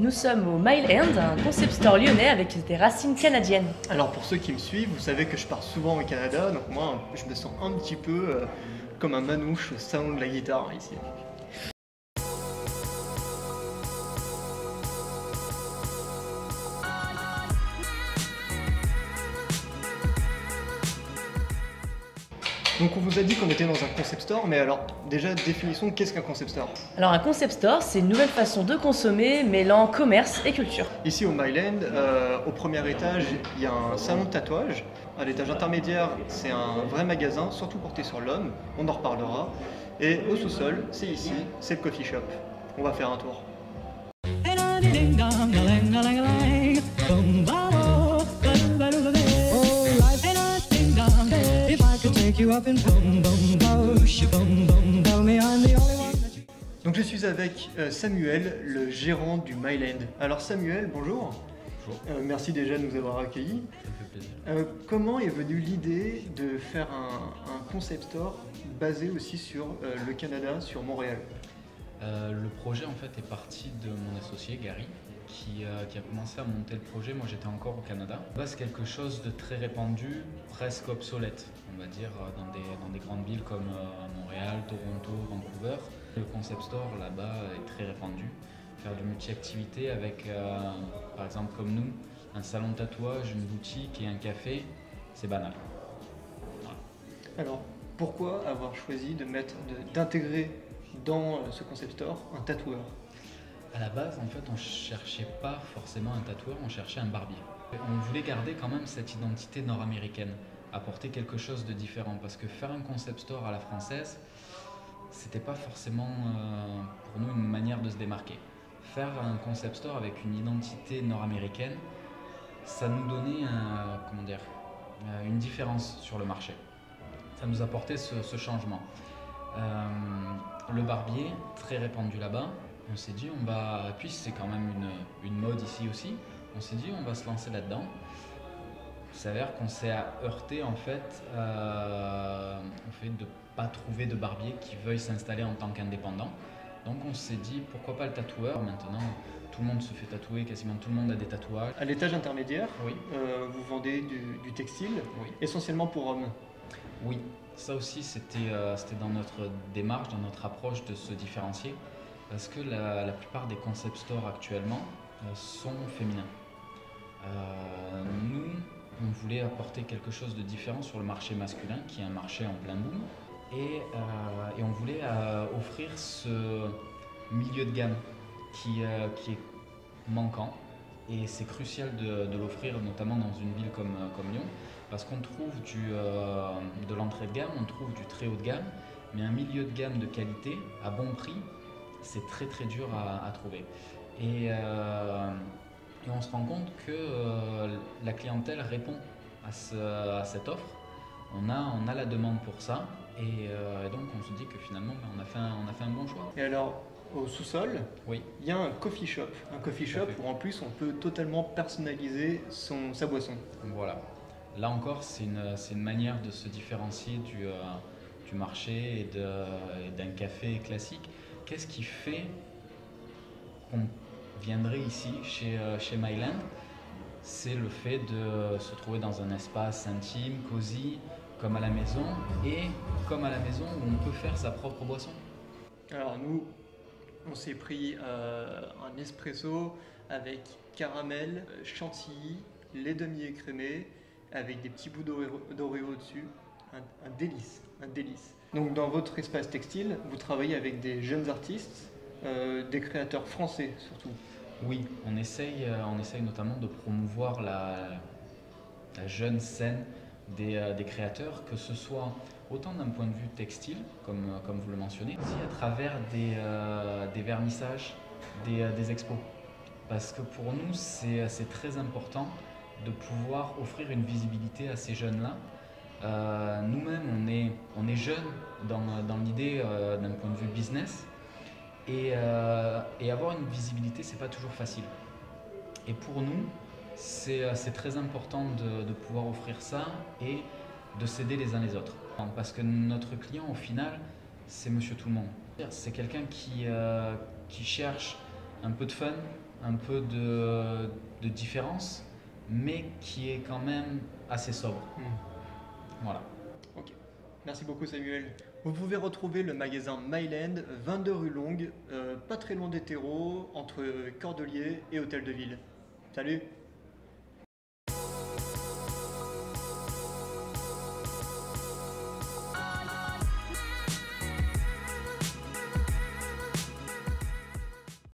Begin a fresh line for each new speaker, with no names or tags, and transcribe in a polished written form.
Nous sommes au Mile End, un concept store lyonnais avec des racines canadiennes.
Alors pour ceux qui me suivent, vous savez que je pars souvent au Canada, donc moi je me sens un petit peu comme un manouche au salon de la guitare ici. Donc on vous a dit qu'on était dans un concept store, mais alors déjà définissons qu'est-ce qu'un concept store.
Alors un concept store, c'est une nouvelle façon de consommer mêlant commerce et culture.
Ici au Mile End, au premier étage, il y a un salon de tatouage. À l'étage intermédiaire, c'est un vrai magasin, surtout porté sur l'homme, on en reparlera. Et au sous-sol, c'est ici, c'est le coffee shop. On va faire un tour. Donc je suis avec Samuel, le gérant du Mile End. Alors Samuel, bonjour.
Bonjour.
Merci déjà de nous avoir accueillis.
Ça me fait plaisir.
Comment est venue l'idée de faire un concept store basé aussi sur le Canada, sur Montréal?
Le projet en fait est parti de mon associé Gary qui a commencé à monter le projet. Moi j'étais encore au Canada. C'est quelque chose de très répandu, presque obsolète, on va dire, dans des grandes villes comme Montréal, Toronto, Vancouver. Le concept store là-bas est très répandu. Faire de multi-activités avec, par exemple comme nous, un salon de tatouage, une boutique et un café, c'est banal. Voilà.
Alors pourquoi avoir choisi d'intégrer dans ce concept store un tatoueur?
À la base, en fait, on cherchait pas forcément un tatoueur, on cherchait un barbier. On voulait garder quand même cette identité nord-américaine, apporter quelque chose de différent, parce que faire un concept store à la française, c'était pas forcément pour nous une manière de se démarquer. Faire un concept store avec une identité nord-américaine, ça nous donnait une différence sur le marché. Ça nous apportait ce changement. Le barbier, très répandu là-bas, on s'est dit, puis c'est quand même une mode ici aussi, on s'est dit on va se lancer là-dedans. Il s'avère qu'on s'est heurté en fait au fait de ne pas trouver de barbier qui veuille s'installer en tant qu'indépendant. Donc on s'est dit pourquoi pas le tatoueur. Maintenant tout le monde se fait tatouer, quasiment tout le monde a des tatouages.
À l'étage intermédiaire,
oui.
Vous vendez du textile,
oui.
Essentiellement pour hommes.
Oui, ça aussi c'était dans notre démarche, dans notre approche de se différencier. Parce que la plupart des concept stores actuellement sont féminins. Nous, on voulait apporter quelque chose de différent sur le marché masculin, qui est un marché en plein boom. Et on voulait offrir ce milieu de gamme qui est manquant. Et c'est crucial de l'offrir, notamment dans une ville comme Lyon, parce qu'on trouve de l'entrée de gamme, on trouve du très haut de gamme, mais un milieu de gamme de qualité, à bon prix, c'est très très dur à trouver. Et on se rend compte que la clientèle répond à cette offre. On a la demande pour ça et donc on se dit que finalement on a fait un bon choix.
Et alors au sous-sol,
oui.
Il y a un coffee shop. Un coffee shop où en plus on peut totalement personnaliser sa boisson.
Voilà. Là encore c'est une manière de se différencier du marché et d'un café classique. Qu'est-ce qui fait qu'on viendrait ici chez Mile End? C'est le fait de se trouver dans un espace intime, cosy, comme à la maison, et comme à la maison où on peut faire sa propre boisson.
Alors nous, on s'est pris un espresso avec caramel, chantilly, lait demi-écrémé, avec des petits bouts d'Oreo dessus. Un délice, un délice. Donc dans votre espace textile, vous travaillez avec des jeunes artistes, des créateurs français surtout.
Oui, on essaye notamment de promouvoir la jeune scène des créateurs, que ce soit autant d'un point de vue textile, comme vous le mentionnez, aussi à travers des vernissages, des expos. Parce que pour nous, c'est très important de pouvoir offrir une visibilité à ces jeunes-là. Nous-mêmes, on est jeunes dans l'idée d'un point de vue business et avoir une visibilité, c'est pas toujours facile. Et pour nous, c'est très important de pouvoir offrir ça et de s'aider les uns les autres. Parce que notre client, au final, c'est monsieur tout le monde. C'est quelqu'un qui cherche un peu de fun, un peu de différence, mais qui est quand même assez sobre. Voilà.
Ok. Merci beaucoup Samuel. Vous pouvez retrouver le magasin Myland, 22 rue Longue, pas très loin des terreaux, entre Cordeliers et Hôtel de Ville. Salut!